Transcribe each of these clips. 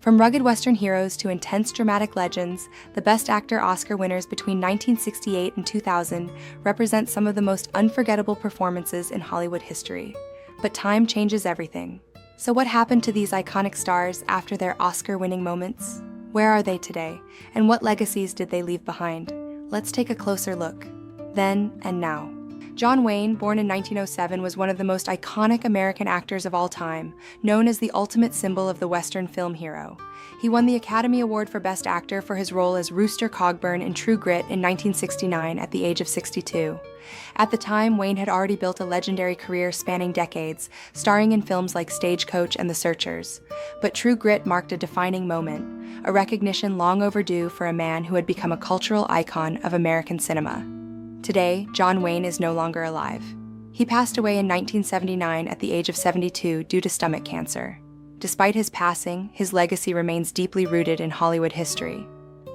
From rugged Western heroes to intense dramatic legends, the Best Actor Oscar winners between 1968 and 2000 represent some of the most unforgettable performances in Hollywood history. But time changes everything. So what happened to these iconic stars after their Oscar-winning moments? Where are they today, and what legacies did they leave behind? Let's take a closer look. Then and now. John Wayne, born in 1907, was one of the most iconic American actors of all time, known as the ultimate symbol of the Western film hero. He won the Academy Award for Best Actor for his role as Rooster Cogburn in True Grit in 1969 at the age of 62. At the time, Wayne had already built a legendary career spanning decades, starring in films like Stagecoach and The Searchers. But True Grit marked a defining moment, a recognition long overdue for a man who had become a cultural icon of American cinema. Today, John Wayne is no longer alive. He passed away in 1979 at the age of 72 due to stomach cancer. Despite his passing, his legacy remains deeply rooted in Hollywood history.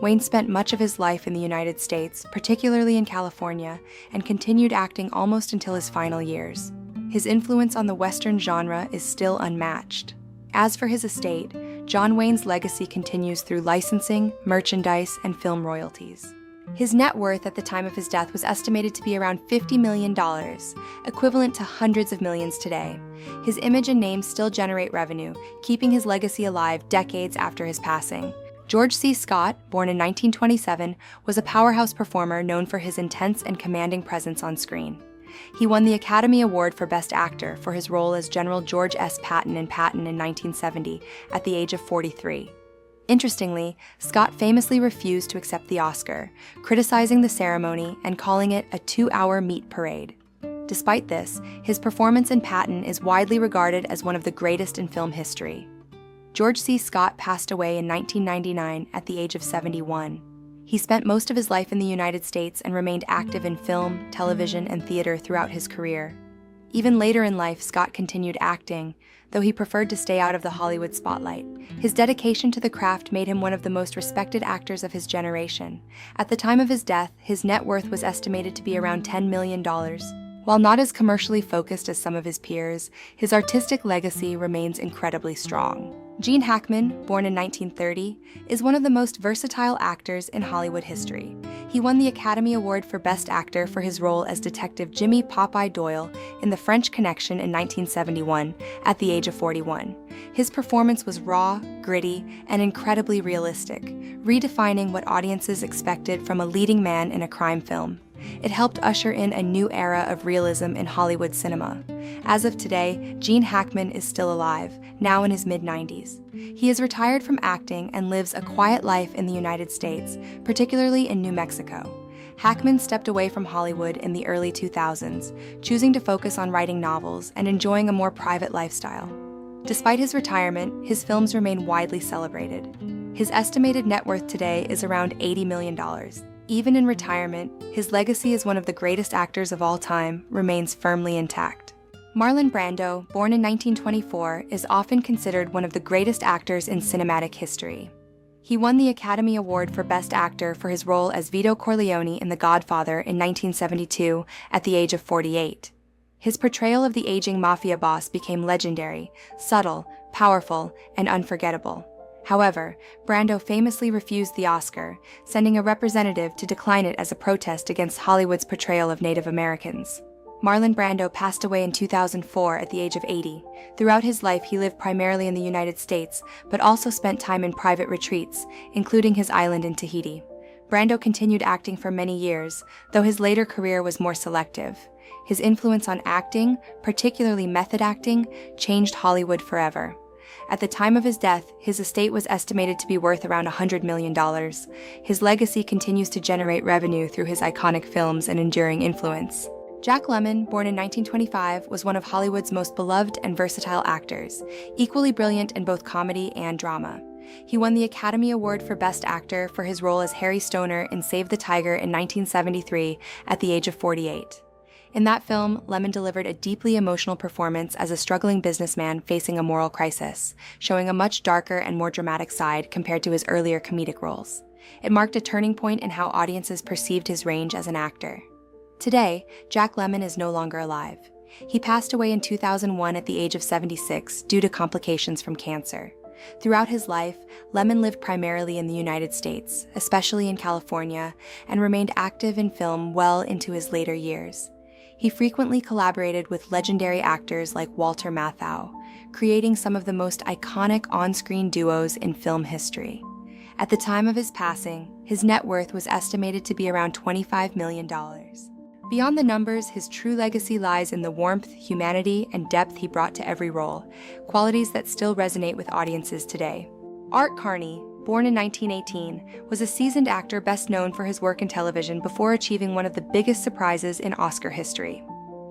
Wayne spent much of his life in the United States, particularly in California, and continued acting almost until his final years. His influence on the Western genre is still unmatched. As for his estate, John Wayne's legacy continues through licensing, merchandise, and film royalties. His net worth at the time of his death was estimated to be around $50 million, equivalent to hundreds of millions today. His image and name still generate revenue, keeping his legacy alive decades after his passing. George C. Scott, born in 1927, was a powerhouse performer known for his intense and commanding presence on screen. He won the Academy Award for Best Actor for his role as General George S. Patton in Patton in 1970 at the age of 43. Interestingly, Scott famously refused to accept the Oscar, criticizing the ceremony and calling it a 2-hour meat parade. Despite this, his performance in Patton is widely regarded as one of the greatest in film history. George C. Scott passed away in 1999 at the age of 71. He spent most of his life in the United States and remained active in film, television, and theater throughout his career. Even later in life, Scott continued acting, though he preferred to stay out of the Hollywood spotlight. His dedication to the craft made him one of the most respected actors of his generation. At the time of his death, his net worth was estimated to be around $10 million. While not as commercially focused as some of his peers, his artistic legacy remains incredibly strong. Gene Hackman, born in 1930, is one of the most versatile actors in Hollywood history. He won the Academy Award for Best Actor for his role as Detective Jimmy Popeye Doyle in The French Connection in 1971 at the age of 41. His performance was raw, gritty, and incredibly realistic, redefining what audiences expected from a leading man in a crime film. It helped usher in a new era of realism in Hollywood cinema. As of today, Gene Hackman is still alive, now in his mid-90s. He is retired from acting and lives a quiet life in the United States, particularly in New Mexico. Hackman stepped away from Hollywood in the early 2000s, choosing to focus on writing novels and enjoying a more private lifestyle. Despite his retirement, his films remain widely celebrated. His estimated net worth today is around $80 million. Even in retirement, his legacy as one of the greatest actors of all time remains firmly intact. Marlon Brando, born in 1924, is often considered one of the greatest actors in cinematic history. He won the Academy Award for Best Actor for his role as Vito Corleone in The Godfather in 1972 at the age of 48. His portrayal of the aging mafia boss became legendary, subtle, powerful, and unforgettable. However, Brando famously refused the Oscar, sending a representative to decline it as a protest against Hollywood's portrayal of Native Americans. Marlon Brando passed away in 2004 at the age of 80. Throughout his life, he lived primarily in the United States, but also spent time in private retreats, including his island in Tahiti. Brando continued acting for many years, though his later career was more selective. His influence on acting, particularly method acting, changed Hollywood forever. At the time of his death, his estate was estimated to be worth around $100 million. His legacy continues to generate revenue through his iconic films and enduring influence. Jack Lemmon, born in 1925, was one of Hollywood's most beloved and versatile actors, equally brilliant in both comedy and drama. He won the Academy Award for Best Actor for his role as Harry Stoner in Save the Tiger in 1973 at the age of 48. In that film, Lemmon delivered a deeply emotional performance as a struggling businessman facing a moral crisis, showing a much darker and more dramatic side compared to his earlier comedic roles. It marked a turning point in how audiences perceived his range as an actor. Today, Jack Lemmon is no longer alive. He passed away in 2001 at the age of 76 due to complications from cancer. Throughout his life, Lemmon lived primarily in the United States, especially in California, and remained active in film well into his later years. He frequently collaborated with legendary actors like Walter Matthau, creating some of the most iconic on-screen duos in film history. At the time of his passing, his net worth was estimated to be around $25 million. Beyond the numbers, his true legacy lies in the warmth, humanity, and depth he brought to every role, qualities that still resonate with audiences today. Art Carney, born in 1918, was a seasoned actor best known for his work in television before achieving one of the biggest surprises in Oscar history.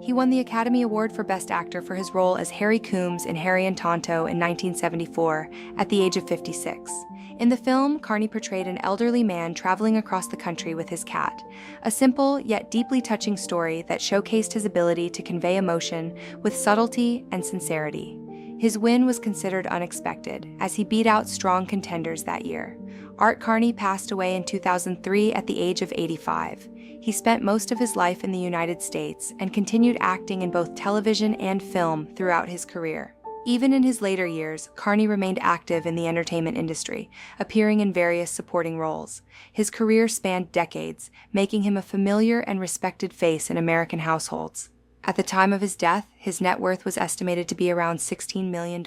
He won the Academy Award for Best Actor for his role as Harry Coombs in Harry and Tonto in 1974, at the age of 56. In the film, Carney portrayed an elderly man traveling across the country with his cat, a simple yet deeply touching story that showcased his ability to convey emotion with subtlety and sincerity. His win was considered unexpected, as he beat out strong contenders that year. Art Carney passed away in 2003 at the age of 85. He spent most of his life in the United States and continued acting in both television and film throughout his career. Even in his later years, Carney remained active in the entertainment industry, appearing in various supporting roles. His career spanned decades, making him a familiar and respected face in American households. At the time of his death, his net worth was estimated to be around $16 million.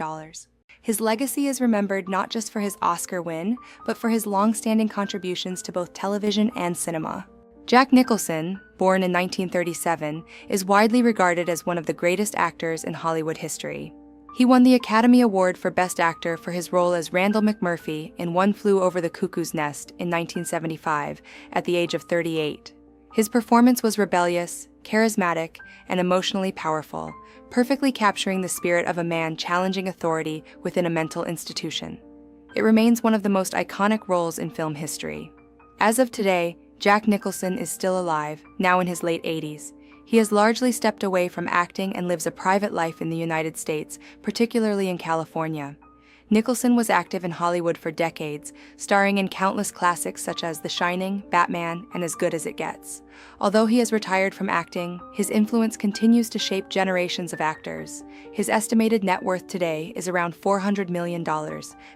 His legacy is remembered not just for his Oscar win, but for his long-standing contributions to both television and cinema. Jack Nicholson, born in 1937, is widely regarded as one of the greatest actors in Hollywood history. He won the Academy Award for Best Actor for his role as Randall McMurphy in One Flew Over the Cuckoo's Nest in 1975, at the age of 38. His performance was rebellious, charismatic, and emotionally powerful, perfectly capturing the spirit of a man challenging authority within a mental institution. It remains one of the most iconic roles in film history. As of today, Jack Nicholson is still alive, now in his late 80s. He has largely stepped away from acting and lives a private life in the United States, particularly in California. Nicholson was active in Hollywood for decades, starring in countless classics such as The Shining, Batman, and As Good as It Gets. Although he has retired from acting, his influence continues to shape generations of actors. His estimated net worth today is around $400 million,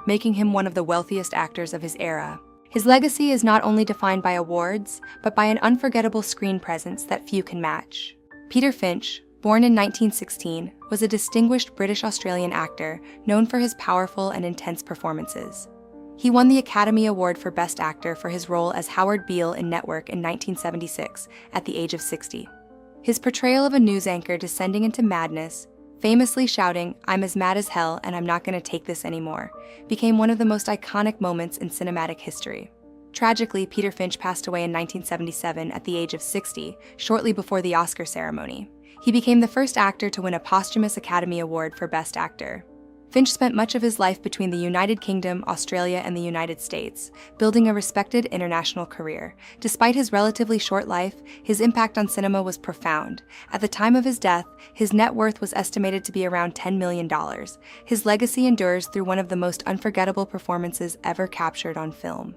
making him one of the wealthiest actors of his era. His legacy is not only defined by awards, but by an unforgettable screen presence that few can match. Peter Finch, born in 1916, was a distinguished British-Australian actor known for his powerful and intense performances. He won the Academy Award for Best Actor for his role as Howard Beale in Network in 1976, at the age of 60. His portrayal of a news anchor descending into madness, famously shouting, "I'm as mad as hell and I'm not going to take this anymore," became one of the most iconic moments in cinematic history. Tragically, Peter Finch passed away in 1977 at the age of 60, shortly before the Oscar ceremony. He became the first actor to win a posthumous Academy Award for Best Actor. Finch spent much of his life between the United Kingdom, Australia, and the United States, building a respected international career. Despite his relatively short life, his impact on cinema was profound. At the time of his death, his net worth was estimated to be around $10 million. His legacy endures through one of the most unforgettable performances ever captured on film.